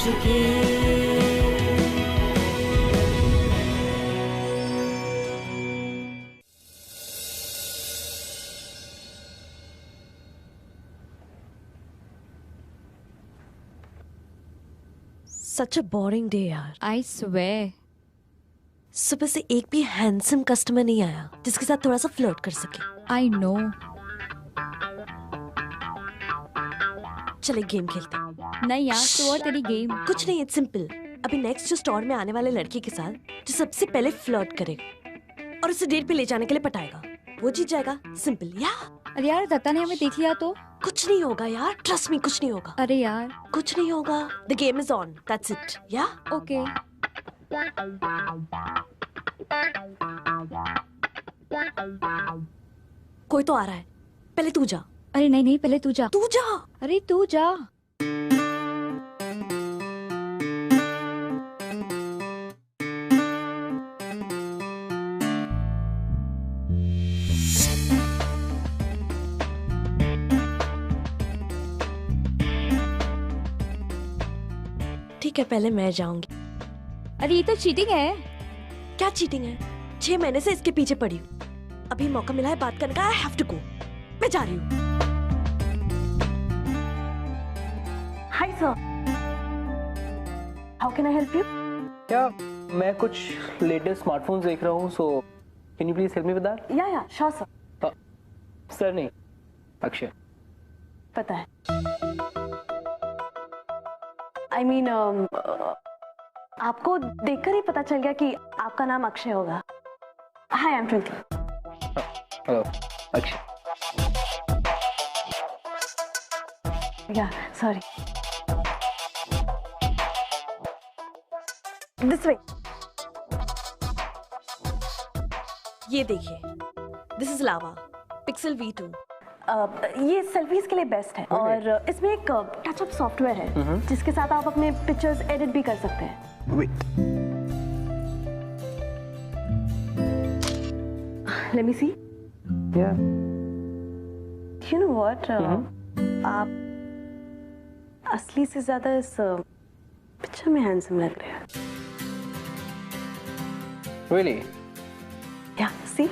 चुके। Such a boring day यार। I swear. सुबह से एक भी हैंडसम कस्टमर नहीं आया जिसके साथ थोड़ा सा फ्लर्ट कर सके। I know. चले गेम खेलते हैं। नहीं यार, तो और तेरी गेम। कुछ नहीं, इट्स सिंपल। अभी नेक्स्ट जो स्टोर में आने वाले लड़के के साथ जो सबसे पहले फ्लर्ट करेगा और उसे डेट पे ले जाने के लिए पटाएगा, वो जीत जाएगा। सिंपल या। अरे यार, दत्ता ने हमें देख लिया तो? कुछ नहीं होगा यार, ट्रस्ट मी, कुछ नहीं होगा। अरे यार, कुछ नहीं होगा। The game is on, that's it. या ओके। कोई तो आ रहा है, पहले तू जा। अरे नहीं नहीं, पहले तू जा। तू जा। अरे तू जा। ठीक है, पहले मैं जाऊंगी। अरे ये तो चीटिंग है। क्या चीटिंग है? 6 महीने से इसके पीछे पड़ी हूँ। अभी मौका मिला है बात करने का। I have to go. मैं जा रही हूँ। Hi sir, how can I help you? क्या मैं कुछ लेटेस्ट स्मार्टफोन्स देख रहा हूँ, so can you please help me with that? या श्योर सर। सर नहीं, अक्षय। पता है। I mean, आपको देखकर ही पता चल गया कि आपका नाम अक्षय होगा। Hi, I am Twinkle. Hello Akshay. या सॉरी। This way. ये देखिए, this is lava pixel V2। ये सेल्फीज के लिए बेस्ट है और इसमें एक टचअप सॉफ्टवेयर है जिसके साथ आप अपने पिक्चर्स एडिट भी कर सकते हैं। वेट, लेट मी सी। या यू नो व्हाट, आप असली से ज्यादा इस पिक्चर में हैंडसम लग रहे हैं। रियली? या सी।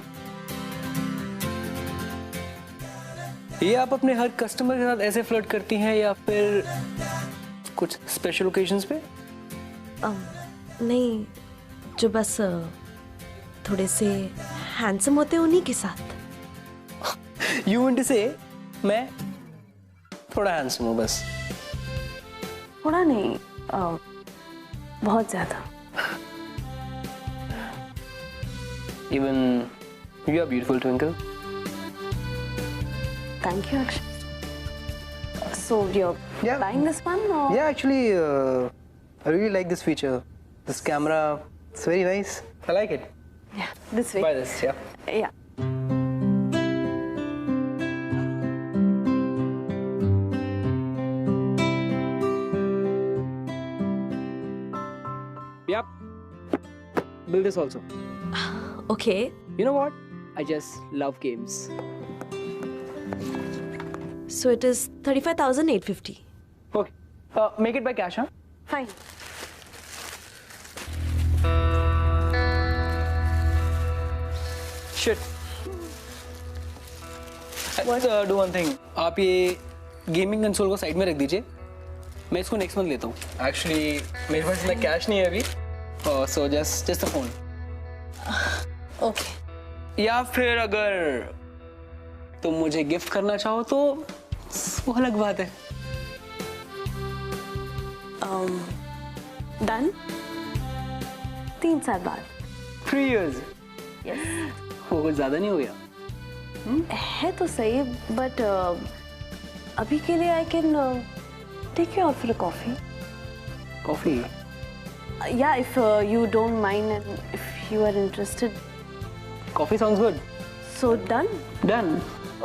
ये आप अपने हर कस्टमर के साथ ऐसे फ्लर्ट करती हैं या फिर कुछ स्पेशल ओकेजन्स पे? नहीं, जो बस थोड़े से हैंडसम होते हैं उन्हीं के साथ। यू वांट टू से मैं थोड़ा हैंडसम हूँ बस? थोड़ा नहीं, बहुत ज्यादा। Even you are beautiful Twinkle. Thank you, Akshay. So you're buying this one, or? Yeah, actually, I really like this feature. This camera, it's very nice. I like it. Yeah, this way. Buy this, yeah. Yeah. Yep. Build this also. Okay. You know what? I just love games. So it is 35,850. Okay. Make it by cash, huh? Fine. Shit. Let's do one thing. आप ये gaming console को side में रख दीजिए, मैं इसको next month लेता हूँ। एक्चुअली मेरे पास इतना कैश नहीं है अभी, so just a phone. Okay. या फिर अगर तुम मुझे गिफ्ट करना चाहो तो वो अलग बात है। Done? 3 साल बाद। 3 years? Yes. वो कुछ ज्यादा नहीं हो गया? है तो सही, but अभी के लिए I can take you out for a coffee. Coffee? Yeah, if you don't mind and if you are interested. Coffee sounds good. So done? Done.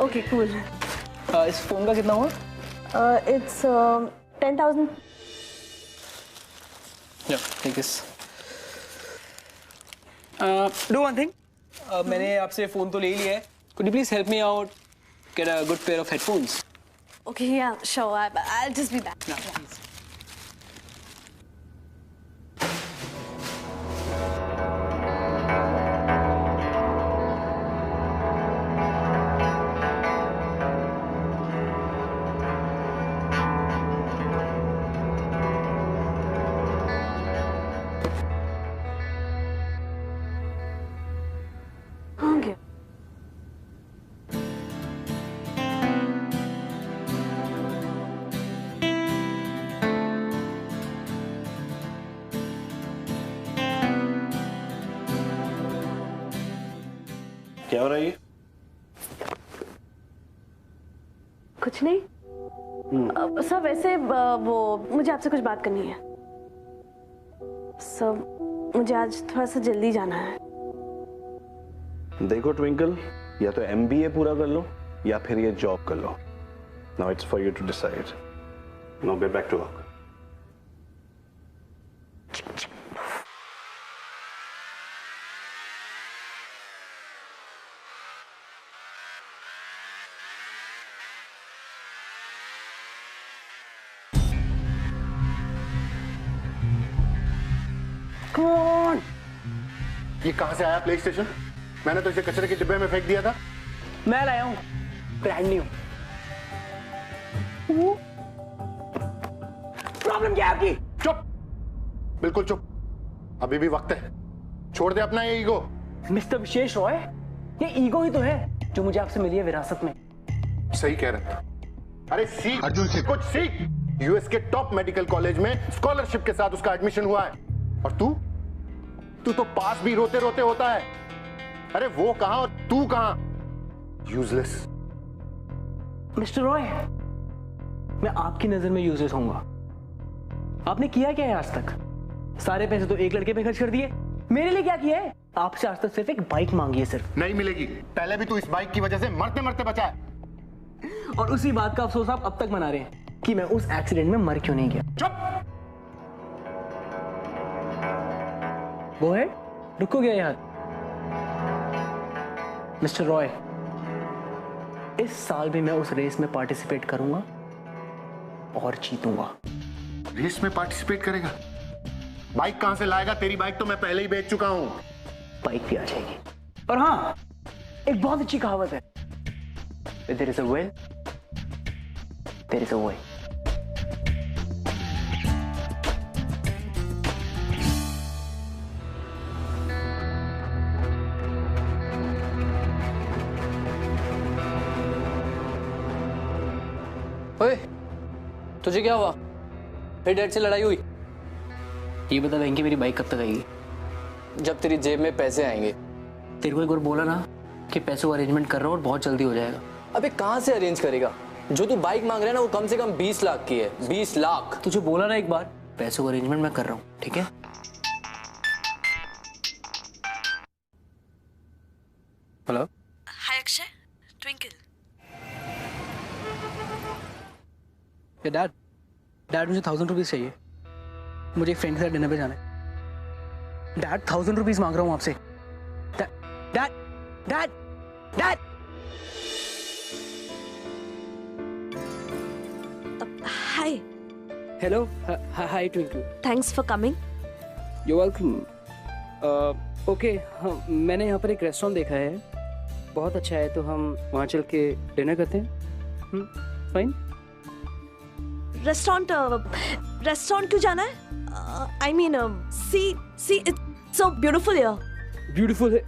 Okay, cool. इस फोन का कितना हुआ? It's 10,000. Yeah, take this. Do one thing. मैंने आपसे phone तो ले ही लिया है. Could you please help me out? Get a good pair of headphones. Okay, yeah, sure. I'll just be back. No, please. क्या हो रहा है ये? कुछ नहीं सब वैसे वो मुझे आपसे कुछ बात करनी है सब। मुझे आज थोड़ा सा जल्दी जाना है। देखो ट्विंकल, या तो MBA पूरा कर लो या फिर ये जॉब कर लो। Now it's for you to decide. Now get back to work. कौन? ये कहां से आया प्ले स्टेशन? मैंने तो इसे कचरे के डिब्बे में फेंक दिया था। मैं लाया हूँ, ब्रांड न्यू। प्रॉब्लम क्या है आपकी? चुप, बिल्कुल चुप। अभी भी वक्त है, छोड़ दे अपना ये ईगो। मिस्टर विशेष रॉय, ये ईगो ही तो है जो मुझे आपसे मिली है विरासत में। सही कह रहे था। अरे सीख अर्जुन से कुछ सीख। यूएस के टॉप मेडिकल कॉलेज में स्कॉलरशिप के साथ उसका एडमिशन हुआ है, और तू तो पास भी रोते रोते होता है। अरे वो कहां और तू कहां? यूजलेस। मिस्टर रॉय, मैं आपकी नजर में यूजलेस होऊंगा। आपने किया क्या है आज तक? सारे पैसे तो एक लड़के पे खर्च कर दिए। मेरे लिए क्या किया है? आपसे आज तक सिर्फ एक बाइक मांगी है सिर्फ। नहीं मिलेगी। पहले भी तू इस बाइक की वजह से मरते मरते बचा है। और उसी बात का अफसोस आप अब तक मना रहे हैं कि मैं उस एक्सीडेंट में मर क्यों नहीं गया। चुप। वो है, रुको गया यार। मिस्टर रॉय, इस साल भी मैं उस रेस में पार्टिसिपेट करूंगा और जीतूंगा। रेस में पार्टिसिपेट करेगा? बाइक कहां से लाएगा? तेरी बाइक तो मैं पहले ही बेच चुका हूं। बाइक भी आ जाएगी। और हाँ, एक बहुत अच्छी कहावत है, If there is a will, there is a way. ओए, तुझे क्या हुआ? फिर डैड से लड़ाई हुई? ये बता बहन, मेरी बाइक कब तक आएगी? जब तेरी जेब में पैसे आएंगे। तेरे को एक बार बोला ना कि पैसों का अरेंजमेंट कर रहा हूँ और बहुत जल्दी हो जाएगा। अबे कहाँ से अरेंज करेगा? जो तू बाइक मांग रहा है ना, वो कम से कम 20 लाख की है। 20 लाख। तुझे बोला ना एक बार, पैसों का अरेंजमेंट मैं कर रहा हूँ, ठीक है? हेलो, हाय अक्षय, ट्विंकल। डैड मुझे 1000 रुपीज चाहिए। मुझे एक फ्रेंड के साथ डिनर पे जाना है। डैड 1000 रुपीज मांग रहा हूँ आपसे। Dad dad dad. Hi. Hello, hi twinkle. Thanks for coming. You welcome. Okay, हाँ, मैंने यहाँ पर एक रेस्टोरेंट देखा है, बहुत अच्छा है, तो हम वहाँ चल के डिनर करते हैं। फाइन। रेस्टोरेंट क्यों जाना है? I mean see it's so beautiful here. Beautiful है।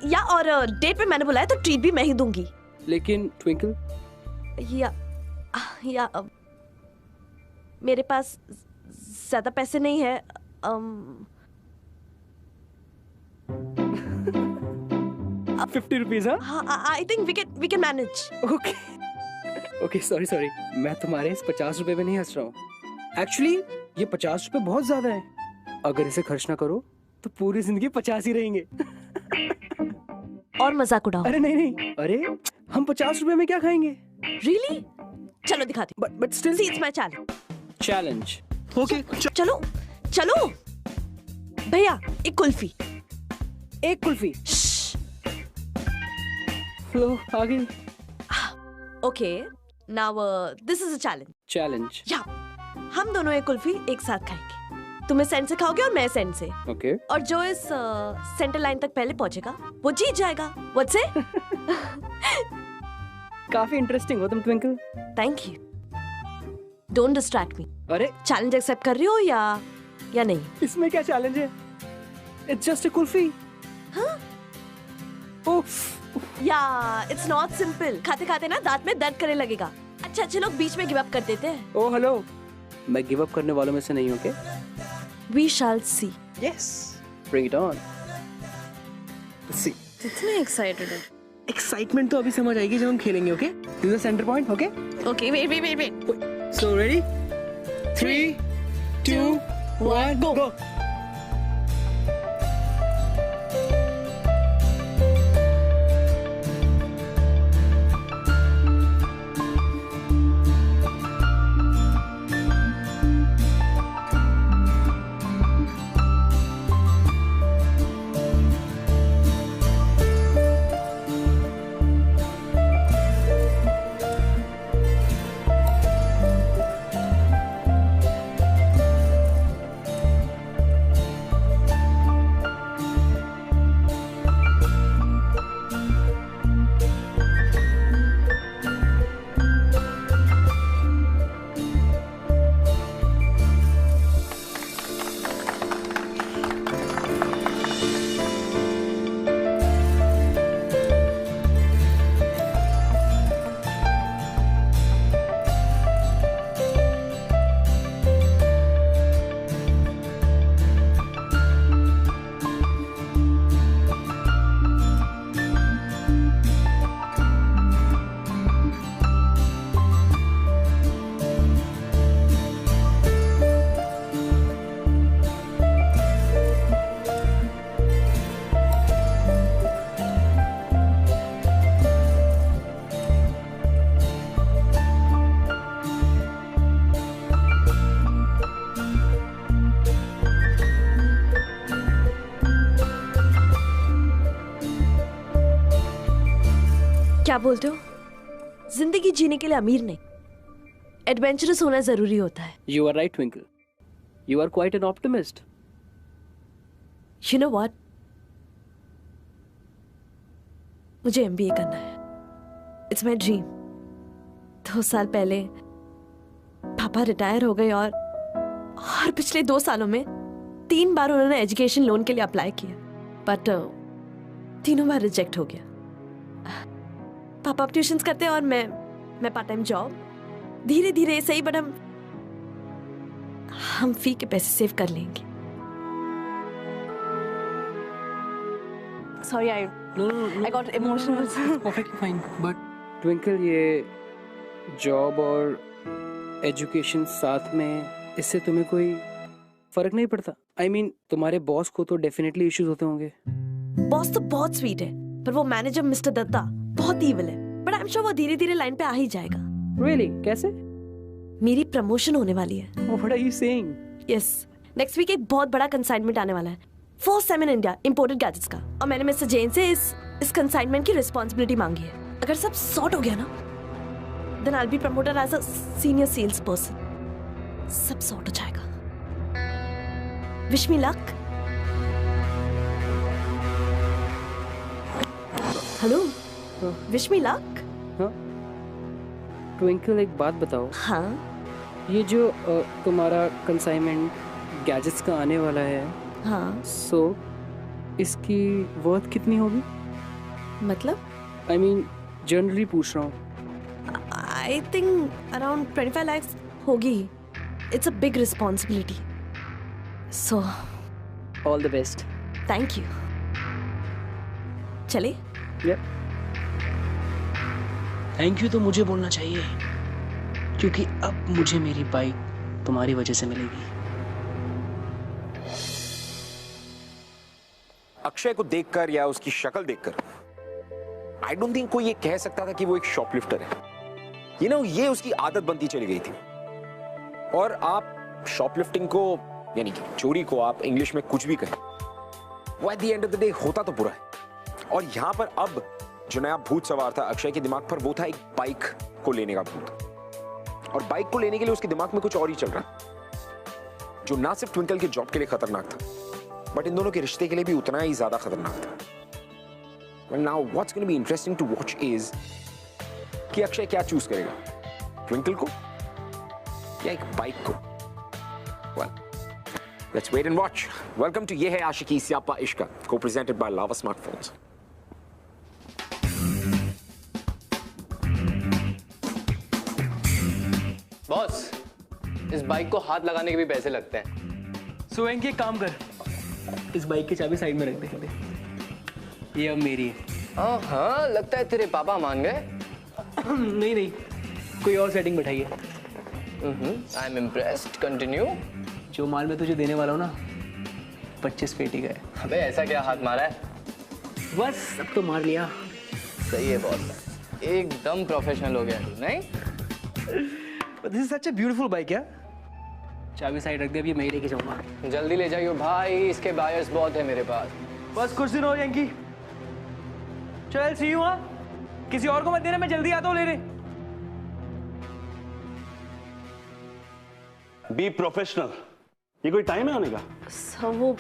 या और डेट पे मैंने बुलाया तो ट्रीट भी मैं ही दूंगी। लेकिन ट्विंकल, या मेरे पास ज्यादा पैसे नहीं है। 50 रुपीज? हाँ, I think we can manage. Okay, sorry, मैं तुम्हारे इस 50 रुपए पे नहीं हंस रहा हूँ। एक्चुअली ये 50 रुपए बहुत ज्यादा है। अगर इसे खर्च ना करो तो पूरी जिंदगी 50 ही रहेंगे। और मजाक उड़ाओ। अरे नहीं, अरे हम 50 रुपए में क्या खाएंगे? रियली? चलो दिखाती। But still see it's my challenge. Okay, चलो भैया, एक कुल्फी। एक कुल्फी। लो, आ गई। Okay, now this is a challenge. या हम दोनों एक कुल्फी एक साथ खाएंगे। तुम इस एंड से खाओगे और मैं इस एंड से। ओके। और जो इस सेंटर लाइन तक पहले पहुंचेगा वो जीत जाएगा। What's it? काफी इंटरेस्टिंग हो तुम twinkle. Thank you. Don't distract मी। अरे चैलेंज एक्सेप्ट कर रही हो या नहीं? इसमें क्या चैलेंज है? It's just a kulfi. हाँ? उफ। या इट्स नॉट सिंपल। खाते खाते ना दांत में दर्द करने लगेगा। अच्छे लोग बीच में गिव अप कर देते हैं। ओह हेलो, मैं गिव अप करने वालों में से नहीं हूँ क्या? We shall see. Yes, bring it on. Let's see. इतने एक्साइटेड है। एक्साइटमेंट तो अभी समझ आएगी जब हम खेलेंगे, okay? This is the centre point, okay? Okay, wait. So ready? 3, 2, 1, go! क्या बोलते हो? जिंदगी जीने के लिए अमीर नहीं, एडवेंचरस होना जरूरी होता है। You are right, Twinkle. You are quite an optimist. You know what? मुझे MBA करना है। It's my dream. 2 साल पहले पापा रिटायर हो गए और पिछले 2 सालों में 3 बार उन्होंने एजुकेशन लोन के लिए अप्लाई किया, बट 3 बार रिजेक्ट हो गया। पापा ट्यूशंस करते हैं और मैं पार्ट टाइम जॉब। धीरे धीरे सही, बट हम फी के पैसे सेव कर लेंगे। Sorry, I got emotional. Perfectly fine. But Twinkle, ये जॉब और एजुकेशन साथ में, इससे तुम्हें कोई फर्क नहीं पड़ता? I mean, तुम्हारे बॉस को तो डेफिनेटली इश्यूज होते होंगे। बॉस तो बहुत स्वीट है, पर वो मैनेजर मिस्टर दत्ता बहुत ईविल है। बट आई एम श्योर वो धीरे धीरे लाइन पे आ ही जाएगा। Really? कैसे? मेरी प्रमोशन होने वाली है। What are you saying? Yes. Next week एक बहुत बड़ा कंसाइनमेंट आने वाला है, first time in India, imported gadgets का। और मैंने मिस्टर जैन से इस कंसाइनमेंट की रिस्पॉन्सिबिलिटी मांगी है। अगर सब सॉर्ट हो गया ना, then I will be promoted as a senior sales person. सब सॉर्ट हो जाएगा। Wish me luck. Hello, wish me luck. हाँ? ट्विंकल, एक बात बताओ। हाँ ये जो तुम्हारा कंसाइनमेंट गैजेट्स का आने वाला है, हाँ, सो इसकी वर्थ कितनी होगी? मतलब आई मीन जनरली पूछ रहा हूँ। आई थिंक अराउंड 25 lakhs होगी। It's a big responsibility, so all the best. Thank you. चले? यप। थैंक यू तो मुझे बोलना चाहिए, क्योंकि अब मुझे मेरी बाइक तुम्हारी वजह से मिलेगी। अक्षय को देखकर या उसकी शक्ल देखकर आई डोंट थिंक कोई ये कह सकता था कि वो एक शॉपलिफ्टर है। ये उसकी आदत बनती चली गई थी। और आप शॉपलिफ्टिंग को, यानी कि चोरी को, आप इंग्लिश में कुछ भी कहें, वो at the end of the day होता तो बुरा है। और यहां पर अब जो नया भूत सवार था अक्षय के दिमाग पर, वो था एक बाइक को लेने का भूत। और बाइक को लेने के लिए उसके दिमाग में कुछ और ही चल रहा, जो ना सिर्फ ट्विंकल के जॉब के लिए खतरनाक था, बट इन दोनों के रिश्ते के लिए भी उतना ही ज्यादा खतरनाक था। Well, now what's going to be interesting to watch is कि अक्षय क्या चूज करेगा, ट्विंकल को या एक बाइक को। Well, let's wait and watch. Welcome to ये है आशिकी स्यापा इश्क, co-presented by Lava Smartphones. Boss, इस बाइक को हाथ लगाने के भी पैसे लगते हैं। सो एक काम कर, इस बाइक की चाबी साइड में रख दे। ये अब मेरी है। हाँ, लगता है तेरे पापा मान गए। नहीं नहीं, कोई और सेटिंग बैठाइए। I am impressed, continue. जो माल मैं तुझे देने वाला हूँ ना, 25 पेटी का है। अबे ऐसा क्या हाथ मारा है? बस अब तो मार लिया। सही है बॉस, एकदम प्रोफेशनल हो गया तू, नहीं? This is such a beautiful bike यार। चाबी साइड रख दे, अब ये मैं ही लेके जाऊंगा। जल्दी ले जाइयो भाई, इसके बायर्स बहुत है मेरे पास। बस कुछ दिन हो जाएंगी। चल सी यू। हाँ, किसी और को मत देना, मैं जल्दी आता हूँ लेने। Be professional. ये कोई टाइम है आने का? सर वो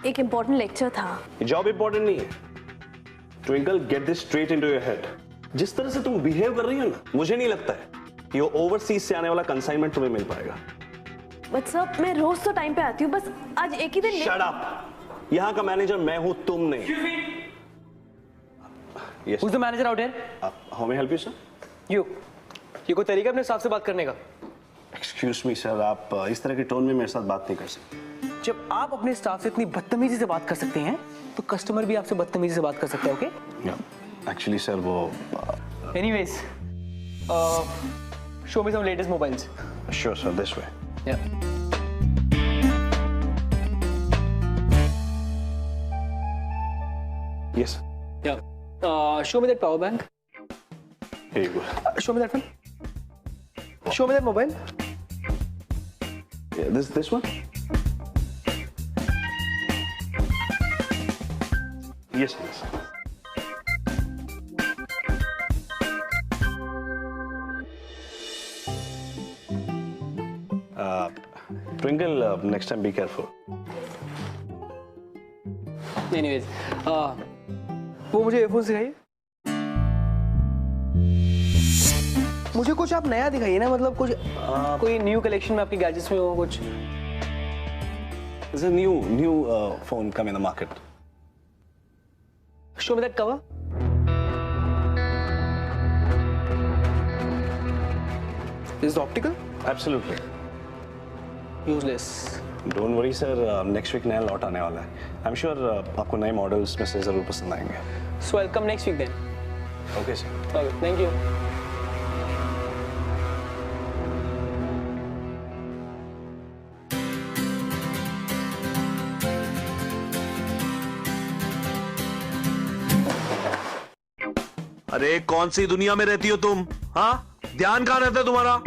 एक इम्पोर्टेंट लेक्चर था। जॉब इंपॉर्टेंट नहीं है। Twinkle, get this straight into your head. जिस तरह से तुम बिहेव कर रही हो ना, मुझे नहीं लगता है कि वो ओवरसीज से आने वाला कंसाइनमेंट तुम्हें मिल पाएगा। बट सर मैं रोज तो टाइम पे आती हूँ, बस आज एक ही दिन। Shut up. यहाँ का मैनेजर मैं हूँ, तुम नहीं। Yes. Who's the manager out here? How may I help you, sir? You. ये कोई तरीका अपने स्टाफ से बात करने का? Excuse me, sir. आप इस तरह के टोन में मेरे साथ बात नहीं कर सकते। जब आप अपने स्टाफ से इतनी बदतमीजी से बात कर सकते हैं, तो कस्टमर भी आपसे बदतमीजी से बात कर सकता है, ओके? Yeah. Actually, sir, वो Anyways, show me some latest mobiles. Sure, sir. This way. Yeah. Yes. Yeah. Show me that power bank. Here you go. Show me that one. Show me that mobile. Yeah, this one. Yes, yes. Twinkle, next time be careful. Anyways, वो मुझे earphone सिखाइए। मुझे कुछ आप नया दिखाइए ना, मतलब कुछ कोई न्यू कलेक्शन में आपकी गैजेट्स में हो कुछ। There's a new phone coming in the market. Show me that cover. Is it optical? Absolutely. Useless. Don't worry, sir. Next week नया लॉट आने वाला है. I'm sure आपको नए मॉडल्स में से जरूर पसंद आएंगे. So I'll come next week then. Okay, sir. Okay, thank you. अरे कौन सी दुनिया में रहती हो तुम? हाँ, ध्यान कहाँ रहता है तुम्हारा?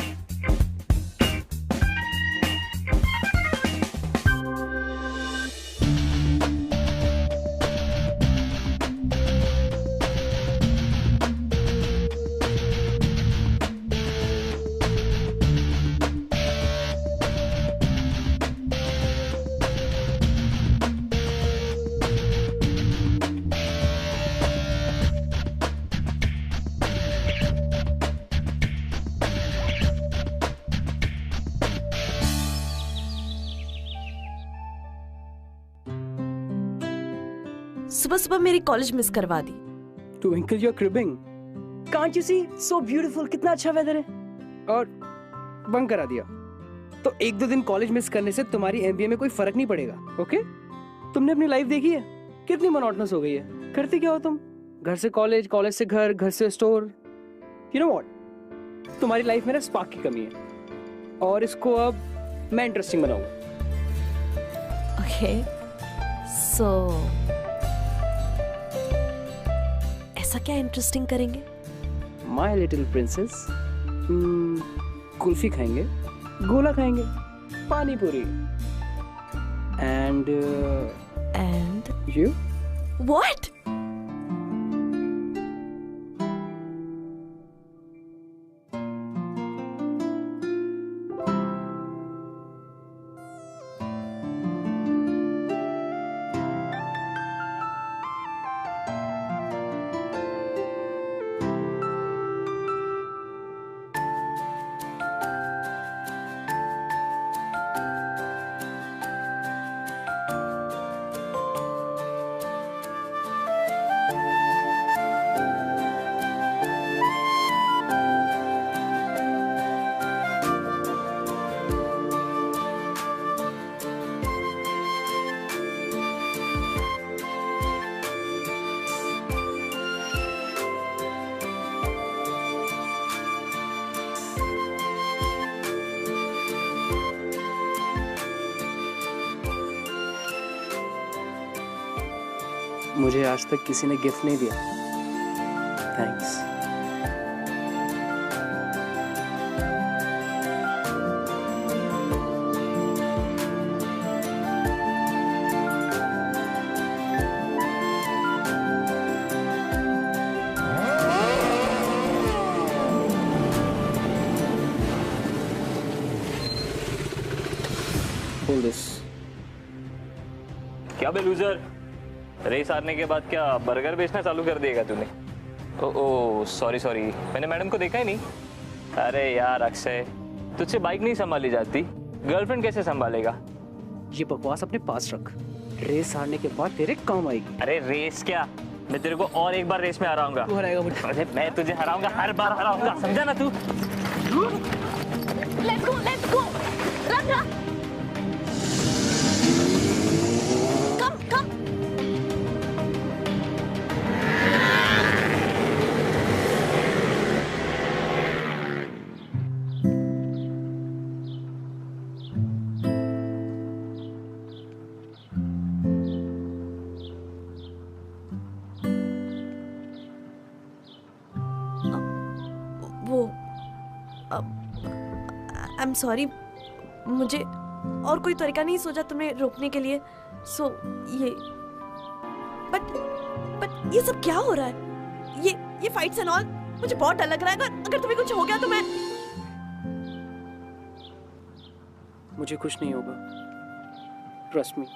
सुबह सुबह मेरी कॉलेज मिस करवा दी। Twinkle, you're cribbing. Can't you see? So beautiful. कितना अच्छा वेदर है। और बंक करा दिया। तो एक दो दिन कॉलेज मिस करने से तुम्हारी एमबीए में कोई फर्क नहीं पड़ेगा, ओके? तुमने अपनी लाइफ देखी है? कितनी मोनोटोनस हो गई है। करते क्या हो तुम? घर से कॉलेज, कॉलेज से घर, घर से स्टोर। You know what? तुम्हारी लाइफ में ना स्पार्क की कमी है। और इसको अब मैं इंटरेस्टिंग बनाऊंगा। ओके, सो ऐसा क्या इंटरेस्टिंग करेंगे? माई लिटिल प्रिंसेस, कुल्फी खाएंगे, गोला खाएंगे, पानी पूरी, एंड यू व्हाट? मुझे आज तक किसी ने गिफ्ट नहीं दिया। थैंक्स। Hold this. क्या बे लूजर, रेस हारने के बाद क्या बर्गर बेचना चालू कर देगा तूने? ओ सॉरी सॉरी, मैंने मैडम को देखा ही नहीं। अरे यार अक्षय, तुझसे बाइक नहीं संभाली जाती, गर्लफ्रेंड कैसे संभालेगा? ये बकवास अपने पास रख, रेस हारने के बाद तेरे काम आएगी। अरे रेस क्या, मैं तेरे को और एक बार रेस में हराऊंगा। तू हराएगा मुझे? अरे मैं तुझे हराऊंगा, हर बार हराऊंगा, समझा ना तू? Let's go, let's go. Run run. Come come. वो आई एम सॉरी, मुझे और कोई तरीका नहीं सोचा तुम्हें रोकने के लिए। सो ये बट ये सब क्या हो रहा है? ये फाइट्स एंड ऑल मुझे बहुत डर लग रहा है। अगर तुम्हें कुछ हो गया तो मैं। मुझे कुछ नहीं होगा, ट्रस्ट मी।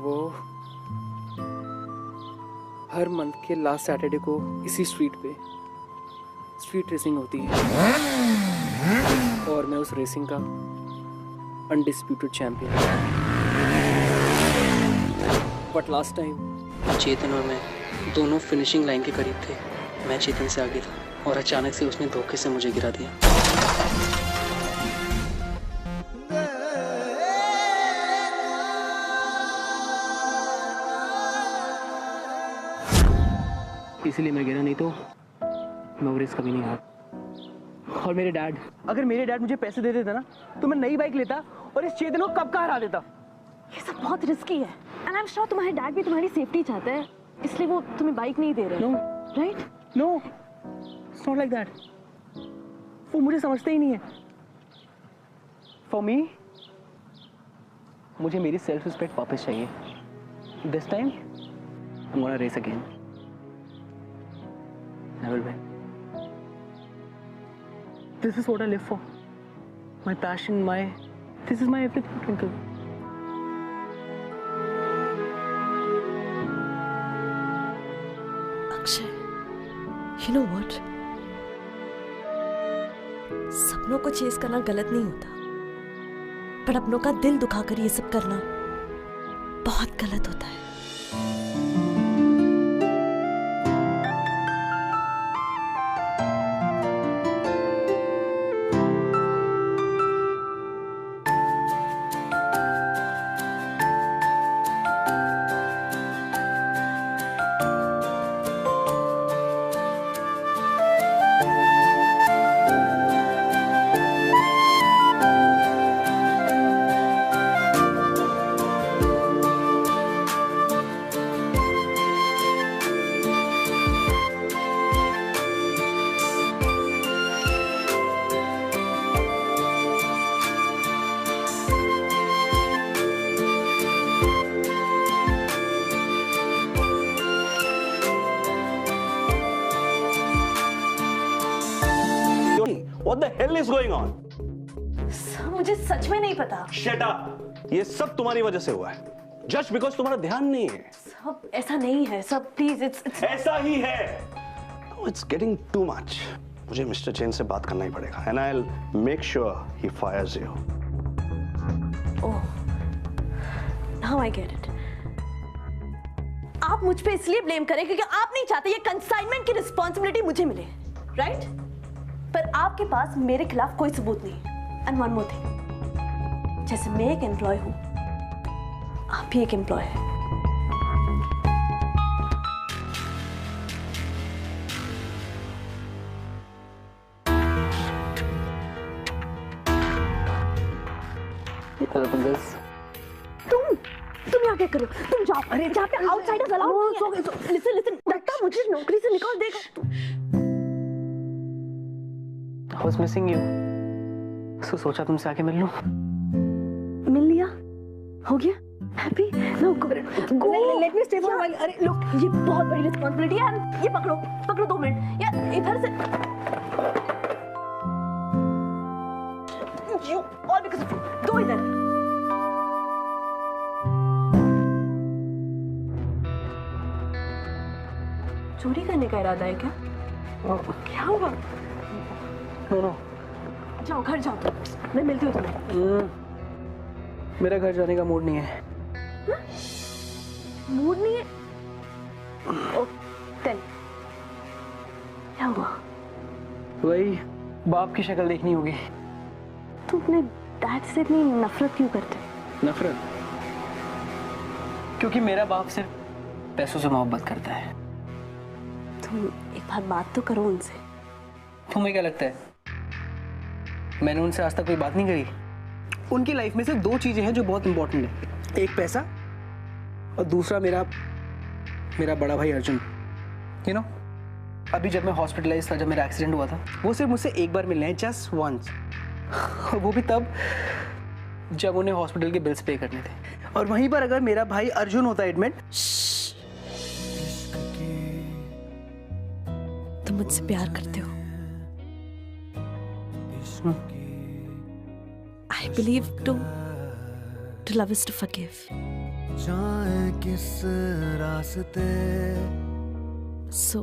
वो हर मंथ के लास्ट सैटरडे को इसी स्ट्रीट पे स्ट्रीट रेसिंग होती है और मैं उस रेसिंग का undisputed champion. But last time Chetan और मैं दोनों फिनिशिंग लाइन के करीब थे। मैं चेतन से आगे था और अचानक से उसने धोखे से मुझे गिरा दिया। इसीलिए मैं गिरा, नहीं तो मैं वो रेस कभी नहीं हारा। और मेरे डैड, अगर मेरे डैड मुझे पैसे दे देते ना तो मैं नई बाइक लेता और इस चेतन को कब का हरा देता। ये सब बहुत रिस्की है एंड आई एम श्योर तुम्हारे डैड भी तुम्हारी सेफ्टी चाहते हैं, इसलिए वो तुम्हें बाइक नहीं दे रहे। No right? No, it's not like that. वो मुझे समझते ही नहीं है। फॉर मी, मुझे मेरी सेल्फ रिस्पेक्ट वापस चाहिए। This time I am gonna race again. I will win. This is what I live for. My passion, this is my everything, Twinkle. Akshay, you know what? सपनों को चेस करना गलत नहीं होता, पर अपनों का दिल दुखाकर ये सब करना बहुत गलत होता है। What the hell is going on? Sir, मुझे सच में नहीं पता। Shut up! ये सब तुम्हारी वजह से हुआ है। Just because तुम्हारा ध्यान नहीं है। सब ऐसा नहीं है, सब प्लीज, it's ऐसा ही है। No, it's getting too much. मुझे मिस्टर जैन से बात करना ही पड़ेगा। And I'll make sure he fires you. Oh, now I get it. आप मुझ पे इसलिए ब्लेम करें क्योंकि आप नहीं चाहते ये कंसाइनमेंट की रिस्पॉन्सिबिलिटी मुझे मिले, राइट? पर आपके पास मेरे खिलाफ कोई सबूत नहीं। एंड वन मोर थिंग, जैसे मैं एक एम्प्लॉय हूं, आप भी एक एम्प्लॉय हैं। तुम तुम यहाँ क्या कर रहे हो? तुम जाओ, अरे जहाँ पे आउटसाइडर्स अलाउड नहीं है। लिसन लिसन, दत्ता मुझे नौकरी से निकाल देगा तू। I was missing you. So सोचा तुमसे आके मिल लूं। मिल लिया? हो गया? Happy? No go. Let me stay for a while. अरे लोग, ये बहुत बड़ी रिस्पांसिबिलिटी है। ये पकड़ो, पकड़ो 2 मिनट। यार इधर से। You all because of you. दो इधर। चोरी करने का इरादा है क्या? क्या हुआ? नो जाओ घर जाओ, मैं मिलती हूँ तुम्हें। मेरा घर जाने का मूड नहीं है। मूड नहीं है? टेल, क्या हुआ? वही बाप की शक्ल देखनी होगी। तुम अपने डैड से इतनी नफरत क्यों करते? नफरत? क्योंकि मेरा बाप सिर्फ पैसों से मोहब्बत करता है। तुम एक बात तो करो उनसे। तुम्हें क्या लगता है मैंने उनसे आज तक कोई बात नहीं करी? उनकी लाइफ में सिर्फ 2 चीजें हैं जो बहुत इंपॉर्टेंट है, एक पैसा और दूसरा मेरा बड़ा भाई अर्जुन। यू नो, अभी जब मैं हॉस्पिटलाइज था, जब मेरा एक्सीडेंट हुआ था, वो सिर्फ मुझसे एक बार मिलने हैं, जस्ट वंस। वो भी तब जब उन्हें हॉस्पिटल के बिल्स पे करने थे। और वहीं पर अगर मेरा भाई अर्जुन होता एडमिट। तुम मुझसे प्यार करते हो? I believe to love is to forgive. So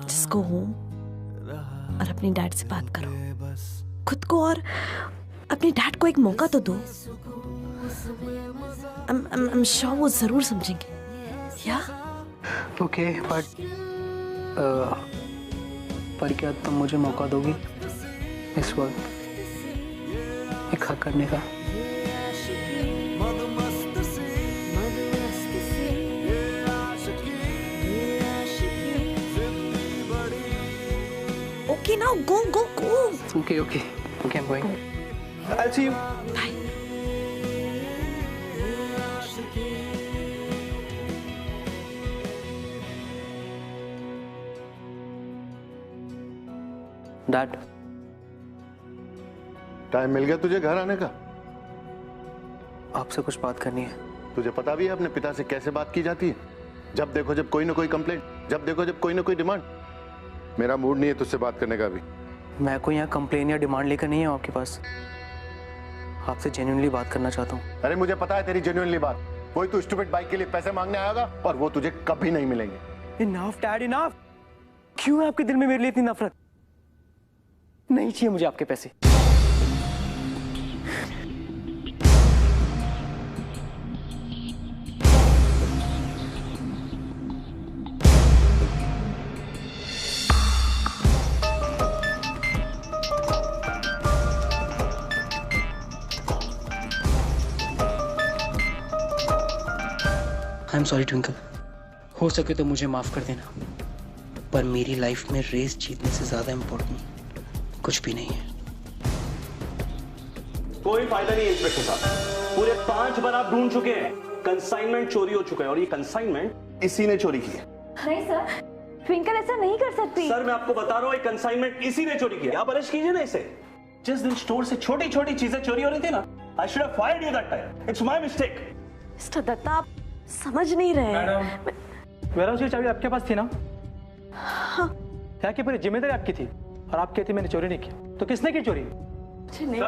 just go home और अपने डैड से बात करो, खुद को और अपने डैड को एक मौका तो दो। I'm sure वो जरूर समझेंगे। या? ओके, पर क्या तुम मुझे मौका दोगी इस वक्त एक हक करने का? Okay, now go. Okay, I'm going. I'll see you. Bye. Dad. Time मिल गया तुझे घर आने का? आपसे कुछ बात करनी है। तुझे पता भी है अपने पिता से कैसे बात की जाती है? जब देखो जब कोई ना कोई कंप्लेंट, जब देखो जब कोई ना कोई डिमांड। मेरा मूड नहीं है तुझसे बात करने का भी। मैं कोई यहाँ कंप्लेन या डिमांड लेकर नहीं हूँ आपके पास। आपसे जेन्युइनली बात करना चाहता हूँ। अरे मुझे पता है तेरी जेन्युइनली बात। वही तू स्टूपिड बाइक के लिए पैसे मांगने आएगा और वो तुझे कभी नहीं मिलेंगे। Enough dad, enough. क्यों है आपके दिल में मेरे लिए इतनी नफरत? नहीं चाहिए मुझे आपके पैसे। आई एम सॉरी ट्विंकल, हो सके तो मुझे माफ कर देना, पर मेरी लाइफ में रेस जीतने से ज्यादा इंपॉर्टेंट कुछ भी नहीं है। कोई फायदा नहीं इंस्पेक्टर साहब, पूरे 5 बार आप ढूंढ चुके हैं, कंसाइनमेंट चोरी हो चुका है और ये कंसाइनमेंट इसी ने चोरी की है। नहीं सर, ट्विंकल ऐसा नहीं कर सकती। सर मैं आपको बता रहा हूँ, ये कंसाइनमेंट इसी ने चोरी किया। आप अरेस्ट कीजिए ना इसे। जिस दिन स्टोर से छोटी छोटी चीजें चोरी हो रही थी ना, I should have fired you that time. It's my mistake. Mister Datta, आप समझ नहीं रहे। मैडम, वेयरहाउस की चाबी आपके पास थी ना? हाँ। क्या कि पूरी जिम्मेदारी आपकी थी और आप कहती मैंने चोरी नहीं की, तो किसने की चोरी? मुझे नहीं।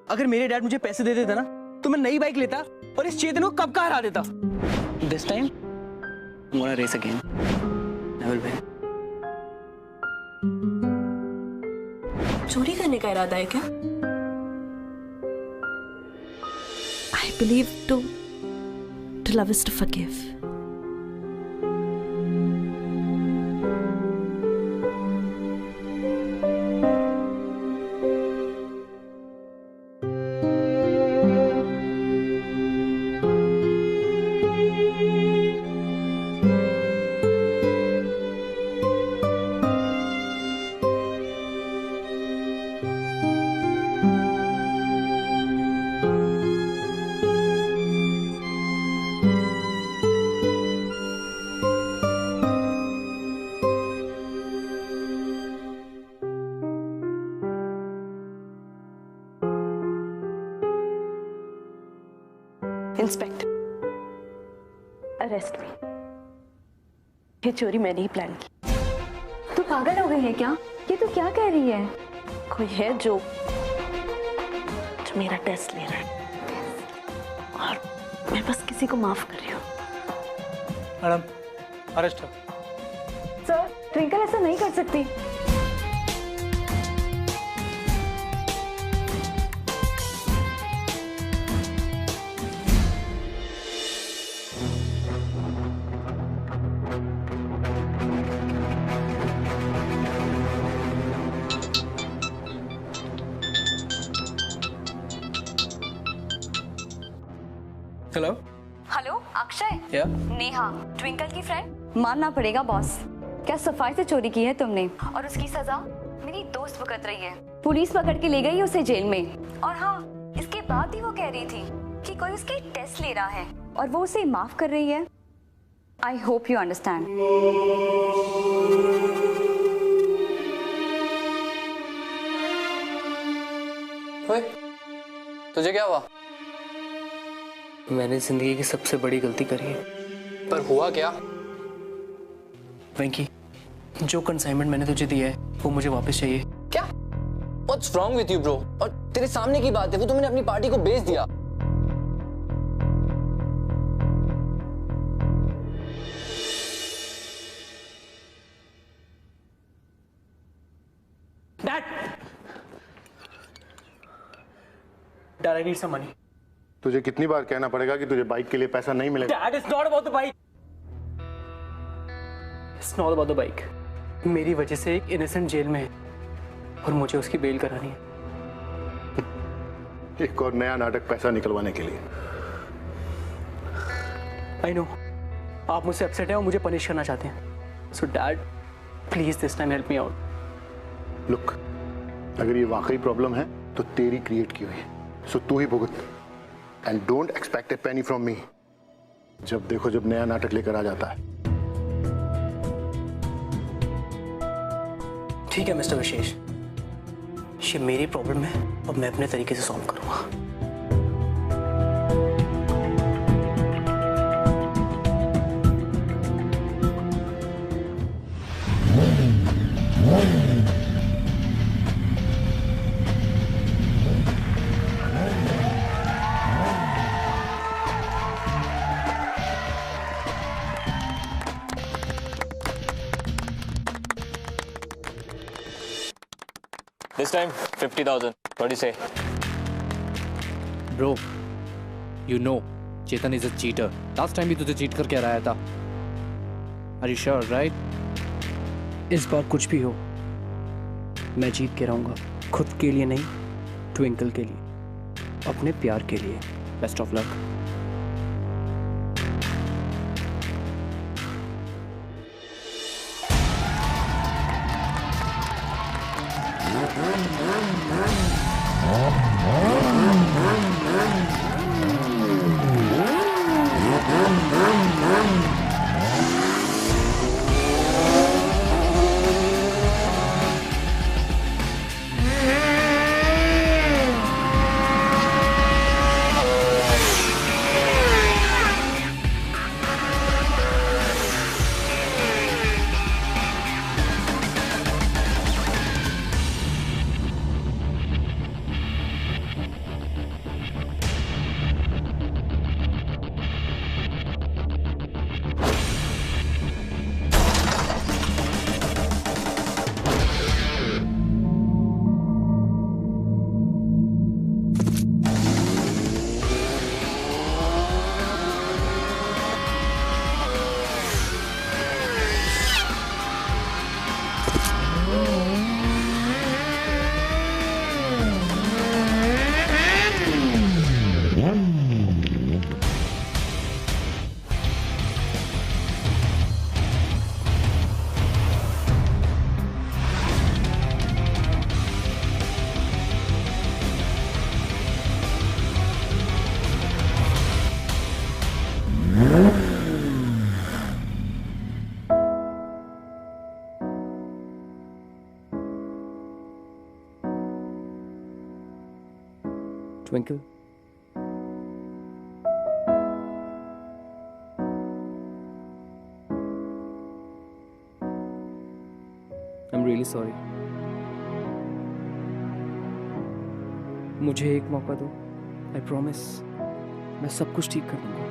अगर मेरे डैड मुझे पैसे दे देता ना, तो मैं नई बाइक लेता और इस चेतन को कब का हरा देता। This time I'm gonna race again. I will win. चोरी करने का इरादा है क्या? I believe to love is to forgive. Inspector, arrest me. ये चोरी मैंने ही प्लान की। तू पागल हो गई है क्या? ये तू क्या कह रही है? कोई है जो मेरा टेस्ट ले रहा है और मैं बस किसी को माफ कर रही हूँ। मैडम, अरेस्ट हो। सर, ट्विंकल ऐसा नहीं कर सकती। हेलो। हेलो अक्षय, क्या? नेहा, ट्विंकल की फ्रेंड। मानना पड़ेगा बॉस, क्या सफाई से चोरी की है तुमने, और उसकी सजा मेरी दोस्त भुगत रही है। पुलिस पकड़ के ले गई उसे जेल में। और हाँ, इसके बाद ही वो कह रही थी कि कोई उसके टेस्ट ले रहा है और वो उसे माफ कर रही है। I hope you understand. ओए, तुझे क्या हुआ? मैंने जिंदगी की सबसे बड़ी गलती करी है। पर हुआ क्या? वेंकी, जो कंसाइनमेंट मैंने तुझे दिया है वो मुझे वापस चाहिए। क्या? What's wrong with you, bro? और तेरे सामने की बात है, वो तुमने अपनी पार्टी को बेच दिया। Dad, I need some money. तुझे कितनी बार कहना पड़ेगा कि तुझे बाइक के लिए पैसा नहीं मिलेगा? Dad, it's not about the bike. It's not about the bike. मेरी वजह से एक इनोसेंट जेल में है और मुझे उसकी बेल करानी है। एक और नया नाटक पैसा निकलवाने के लिए। I know. आप मुझसे अपसेट हैं और मुझे पनिश करना चाहते हैं। So Dad, please this time help me out. Look, अगर ये वाकई प्रॉब्लम है तो तेरी क्रिएट की हुई है, सो तू ही भुगत। And don't expect A Penney from me. जब देखो जब नया नाटक लेकर आ जाता है। ठीक है मिस्टर विशेष, ये मेरी प्रॉब्लम है और मैं अपने तरीके से सॉल्व करूंगा। This time 50,000. What do you say? Bro, you know, Chetan is a cheater. Last time भी तुझे cheat करके हराया था. Are you sure, right? इस बार कुछ भी हो, मैं जीत के रहूंगा। खुद के लिए नहीं, ट्विंकल के लिए, अपने प्यार के लिए। Best of luck. Twinkle. I am really sorry. मुझे एक मौका दो, आई प्रॉमिस मैं सब कुछ ठीक कर दूंगा।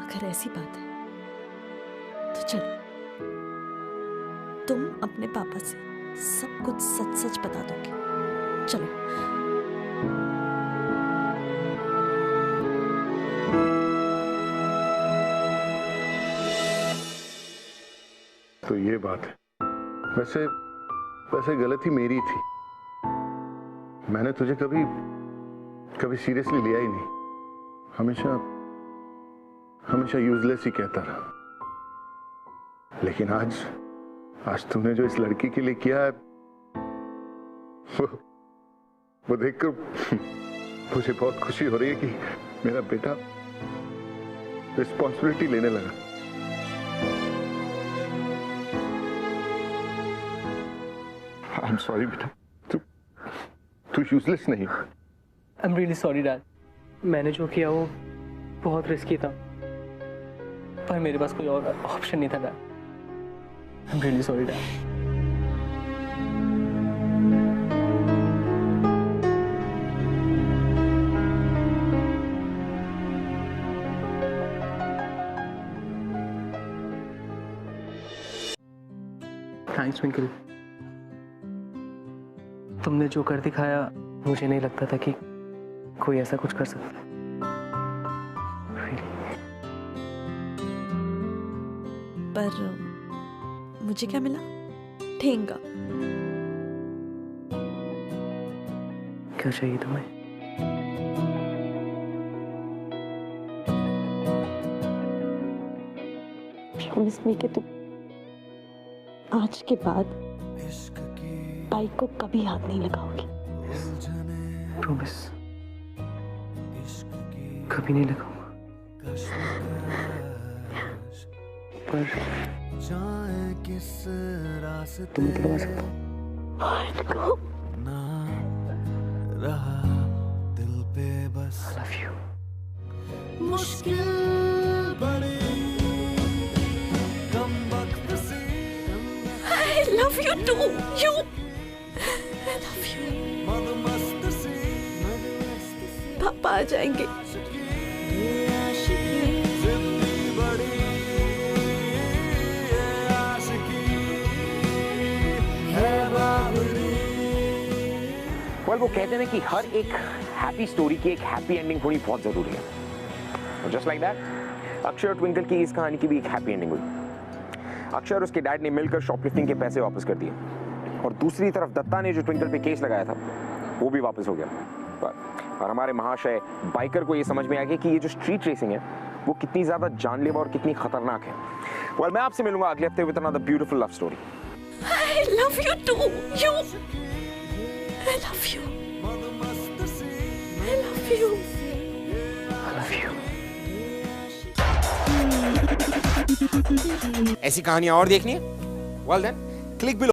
अगर ऐसी बात है तो चलो तुम अपने पापा से सब कुछ सच सच बता दोगे। चलो। तो ये बात है। वैसे वैसे गलती मेरी थी। मैंने तुझे कभी सीरियसली लिया ही नहीं। हमेशा यूजलेस ही कहता रहा। लेकिन आज तूने जो इस लड़की के लिए किया है वो देखकर मुझे बहुत खुशी हो रही है कि मेरा बेटा रिस्पॉन्सिबिलिटी लेने लगा। आई एम सॉरी बेटा, तू यूजलेस नहीं। I am really sorry dad. मैंने जो किया वो बहुत रिस्की था, पर मेरे पास कोई और ऑप्शन नहीं था dad. I am really sorry dad. Thanks twinkle. तुमने जो कर दिखाया मुझे नहीं लगता था कि कोई ऐसा कुछ कर सकता है। पर मुझे क्या मिला? ठेंगा। क्या चाहिए तुम्हें? प्रॉमिस मी कि तुम आज के बाद बाइक को कभी हाथ नहीं लगाओगे। प्रॉमिस कभी नहीं लगाऊंगा। पर तुम्हें तो लगा सकता हूँ। दिल पे बस I love you। मुश्किल बड़ी कम वक्त से I love you too। You। I love you। मस्त से पापा आ जाएंगे। जिंदगी बड़ी आशिकी है बाबरी। वो कहते हैं कि हर एक हैप्पी स्टोरी की एक हैप्पी एंडिंग होनी बहुत जरूरी है। जस्ट लाइक दैट अक्षय और ट्विंकल की इस कहानी की भी एक हैप्पी एंडिंग हुई। अक्षय और उसके डैड ने मिलकर शॉपलिफ्टिंग के पैसे वापस कर दिए और दूसरी तरफ दत्ता ने जो ट्विंकल पे केस लगाया था वो भी वापस हो गया। और हमारे महाशय बाइकर को ये समझ में आ गया कि ये जो स्ट्रीट रेसिंग है वो कितनी ज्यादा जानलेवा और कितनी खतरनाक है। वेल मैं आपसे मिलूंगा अगले हफ्ते with another beautiful love story. I love you too। You। I love you। I love you। I love you। ऐसी कहानियां और देखनी है? Well then click